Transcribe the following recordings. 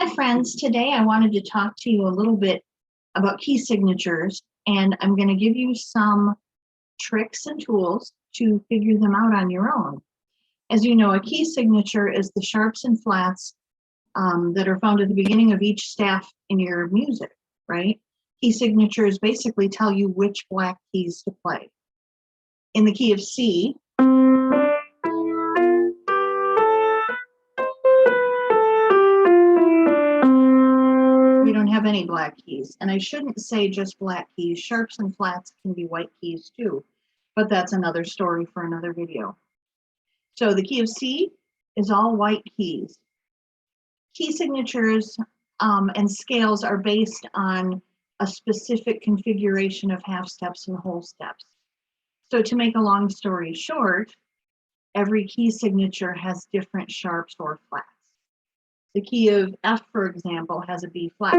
Hi friends, today I wanted to talk to you a little bit about key signatures, and I'm going to give you some tricks and tools to figure them out on your own. As you know, a key signature is the sharps and flats that are found at the beginning of each staff in your music, right? Key signatures basically tell you which black keys to play. In the key of C, we don't have any black keys. And I shouldn't say just black keys. Sharps and flats can be white keys too, but that's another story for another video. So the key of C is all white keys. Key signatures and scales are based on a specific configuration of half steps and whole steps. So to make a long story short, every key signature has different sharps or flats. The key of F, for example, has a B flat.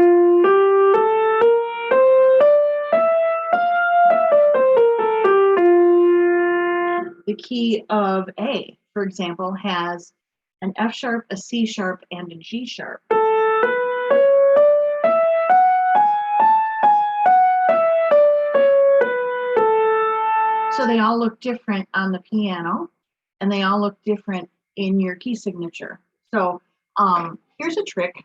The key of A, for example, has an F sharp, a C sharp, and a G sharp. So they all look different on the piano, and they all look different in your key signature. So here's a trick.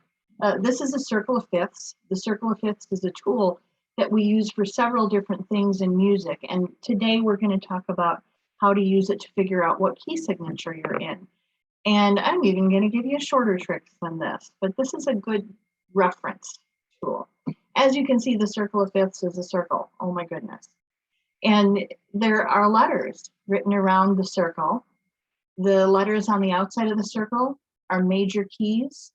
This is a circle of fifths. The circle of fifths is a tool that we use for several different things in music. And today we're going to talk about how to use it to figure out what key signature you're in. And I'm even going to give you shorter tricks than this, but this is a good reference tool. As you can see, the circle of fifths is a circle. Oh my goodness. And there are letters written around the circle. The letters on the outside of the circle are major keys.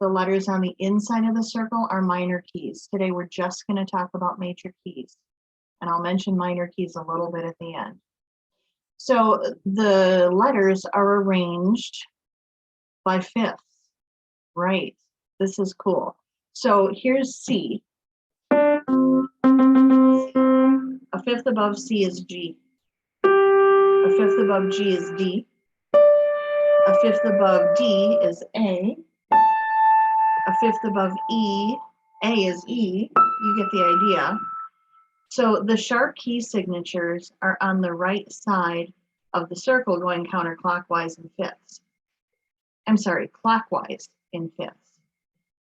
The letters on the inside of the circle are minor keys. Today we're just going to talk about major keys, and I'll mention minor keys a little bit at the end. So the letters are arranged by fifths. Right, this is cool. So here's C. A fifth above C is G. A fifth above G is D. A fifth above D is A. A fifth above E, A is E. You get the idea. So the sharp key signatures are on the right side of the circle going counterclockwise in fifths. I'm sorry, clockwise in fifths.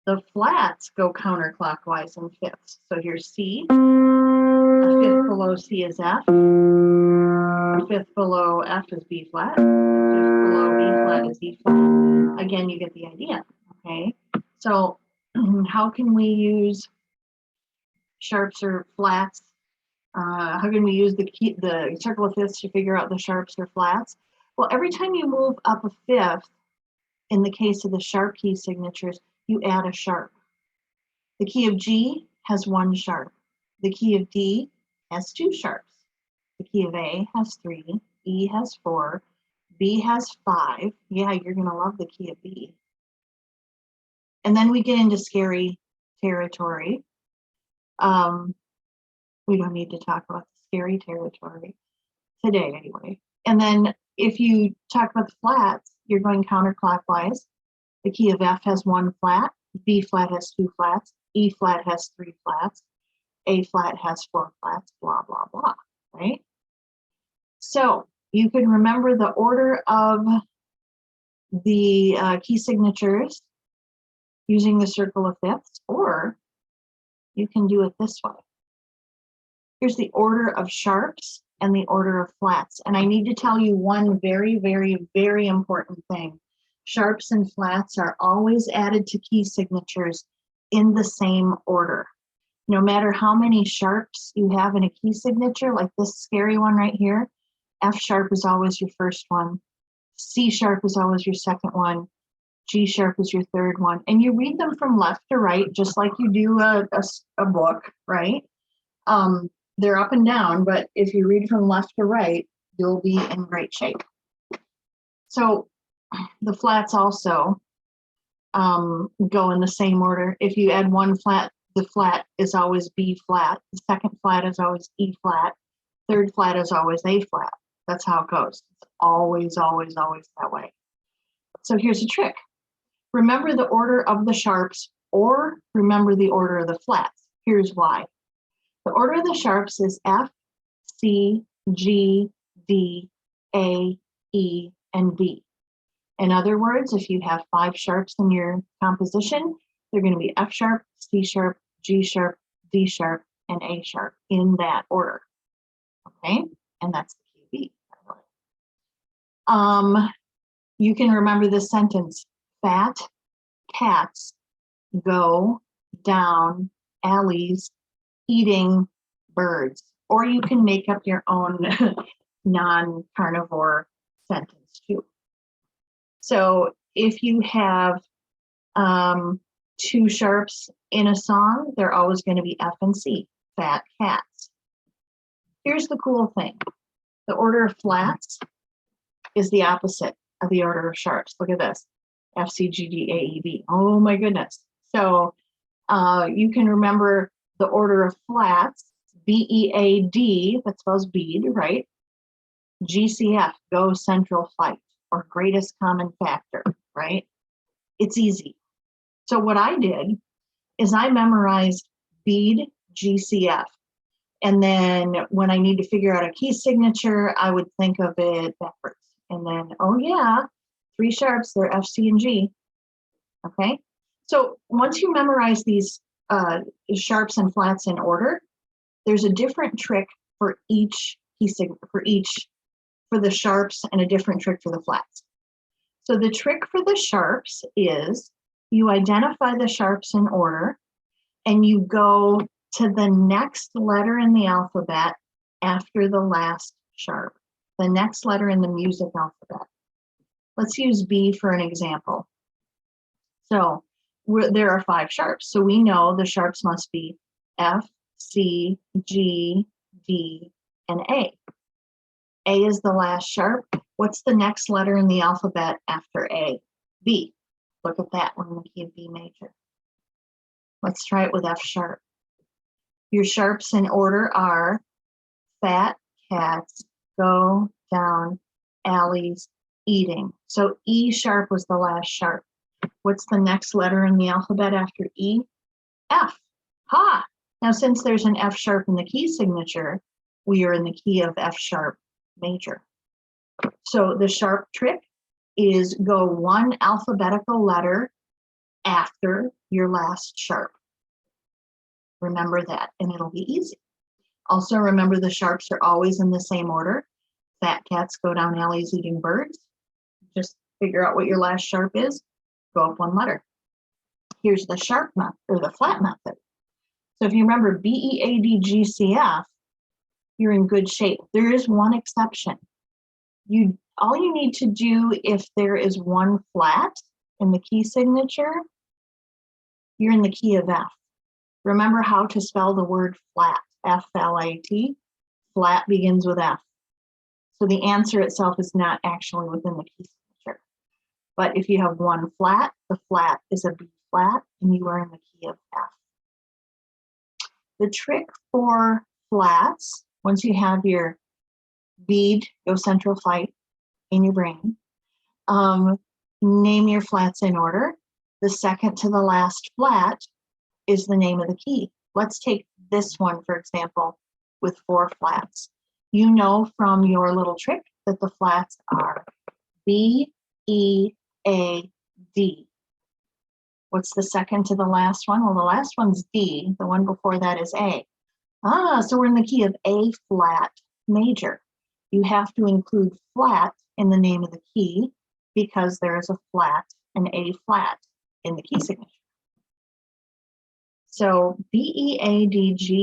The flats go counterclockwise in fifths. So here's C. A fifth below C is F. A fifth below F is B flat. A fifth below B flat is E flat. Again, you get the idea, okay? So how can we use sharps or flats? How can we use the circle of fifths to figure out the sharps or flats? Well, every time you move up a fifth, in the case of the sharp key signatures, you add a sharp. The key of G has one sharp. The key of D has two sharps. The key of A has 3. E has 4. B has 5. Yeah, you're going to love the key of B. And then we get into scary territory. We don't need to talk about the scary territory today anyway. And then if you talk about the flats, you're going counterclockwise. The key of F has 1 flat. B flat has 2 flats. E flat has 3 flats. A flat has 4 flats, blah, blah, blah, right? So you can remember the order of the key signatures using the circle of fifths, or you can do it this way. Here's the order of sharps and the order of flats. And I need to tell you one very, very, very important thing. Sharps and flats are always added to key signatures in the same order. No matter how many sharps you have in a key signature, like this scary one right here, F sharp is always your first one. C sharp is always your second one. G sharp is your third one. And you read them from left to right, just like you do a book, right? They're up and down, but if you read from left to right, you'll be in great shape. So the flats also go in the same order. If you add one flat, the flat is always B flat. The second flat is always E flat. Third flat is always A flat. That's how it goes. It's always, always, always that way. So here's a trick. Remember the order of the sharps or remember the order of the flats. Here's why. The order of the sharps is F, C, G, D, A, E, and B. In other words, if you have 5 sharps in your composition, they're going to be F sharp, C sharp, G sharp, D sharp, and A sharp in that order. Okay, and that's the key of B. You can remember this sentence: fat cats go down alleys eating birds. Or you can make up your own non-carnivore sentence too. So if you have 2 sharps in a song, they're always going to be F and C, fat cats. Here's the cool thing. The order of flats is the opposite of the order of sharps. Look at this, F, C, G, D, A, E, B. Oh my goodness. So you can remember the order of flats, B-E-A-D, that spells bead, right? G-C-F, go central flight, or greatest common factor, right? It's easy. So what I did is I memorized bead, G-C-F. And then when I need to figure out a key signature, I would think of it backwards. And then, oh yeah, 3 sharps, they're F, C, and G. Okay? So once you memorize these sharps and flats in order, there's a different trick for each key for the sharps and a different trick for the flats. So the trick for the sharps is you identify the sharps in order and you go to the next letter in the alphabet after the last sharp, the next letter in the music alphabet. Let's use B for an example. So there are 5 sharps, so we know the sharps must be F, C, G, D, and A. A is the last sharp. What's the next letter in the alphabet after A? B. Look at that, we're in the key of B major. Let's try it with F sharp. Your sharps in order are fat cats go down alleys eating. So E sharp was the last sharp. What's the next letter in the alphabet after E? F. Ha! Now, since there's an F sharp in the key signature, we are in the key of F sharp major. So the sharp trick is go 1 alphabetical letter after your last sharp. Remember that, and it'll be easy. Also, remember the sharps are always in the same order. Fat cats go down alleys eating birds. Just figure out what your last sharp is, go up 1 letter. Here's the sharp method, or the flat method. So if you remember B-E-A-D-G-C-F, you're in good shape. There is one exception. All you need to do if there is 1 flat in the key signature, you're in the key of F. Remember how to spell the word flat, F-L-A-T. Flat begins with F. So the answer itself is not actually within the key signature. But if you have 1 flat, the flat is a B flat, and you are in the key of F. The trick for flats, once you have your bead, go central flight in your brain, name your flats in order. The second to the last flat is the name of the key. Let's take this one, for example, with 4 flats. You know from your little trick that the flats are B, E, A, D. What's the second to the last one? Well, the last one's D. The one before that is A. So we're in the key of A flat major. You have to include flat in the name of the key because there is a flat, an A flat in the key signature. So B-E-A-D-G-C-F.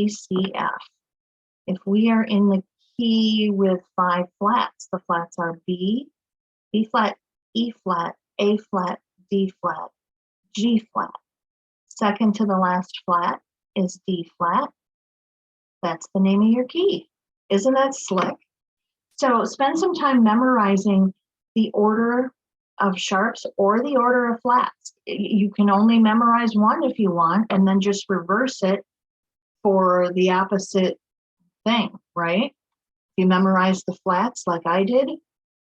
If we are in the key with 5 flats, the flats are B, B flat, E flat, A flat, D flat, G flat. Second to the last flat is D flat. That's the name of your key. Isn't that slick? So spend some time memorizing the order of sharps or the order of flats. You can only memorize 1 if you want, and then just reverse it for the opposite thing, right? If you memorize the flats like I did,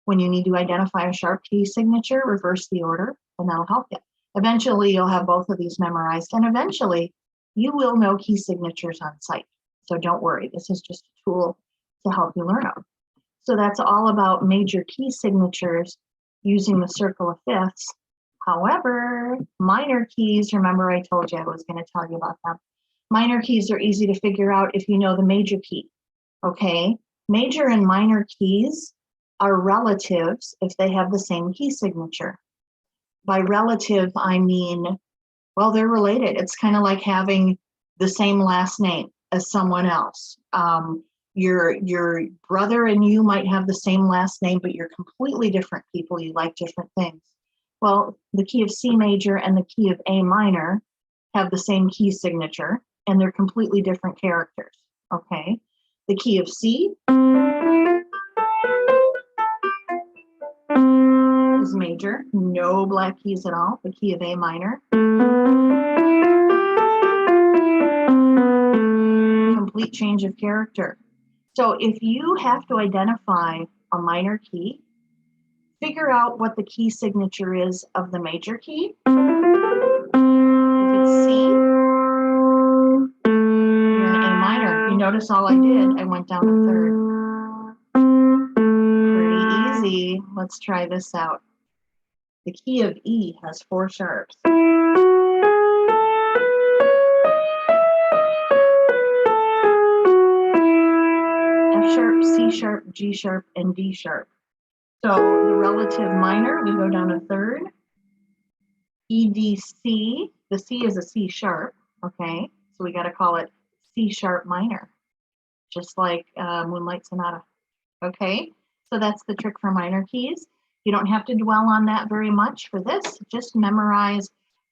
when you need to identify a sharp key signature, reverse the order, and that'll help you. Eventually, you'll have both of these memorized, and eventually, you will know key signatures on sight. So don't worry, this is just a tool to help you learn them. So that's all about major key signatures using the circle of fifths. However, minor keys, remember I told you I was going to tell you about them. Minor keys are easy to figure out if you know the major key, okay? Major and minor keys are relatives if they have the same key signature. By relative, I mean, well, they're related. It's kind of like having the same last name as someone else. Your brother and you might have the same last name, but you're completely different people. You like different things. Well, the key of C major and the key of A minor have the same key signature, and they're completely different characters, okay? The key of C is major, no black keys at all. The key of A minor, complete change of character. So if you have to identify a minor key, figure out what the key signature is of the major key. If it's C, you're in A minor. You notice all I did, I went down a third. Pretty easy. Let's try this out. The key of E has 4 sharps. F sharp, C sharp, G sharp, and D sharp. So the relative minor, we go down a third. E, D, C, the C is a C sharp, okay? So we got to call it C sharp minor, just like Moonlight Sonata, okay? So that's the trick for minor keys. You don't have to dwell on that very much for this. Just memorize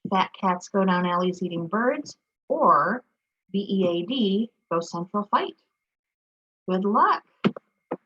Fat Cats Go Down Alleys Eating Birds, or BEAD, Go Central Fight. Good luck.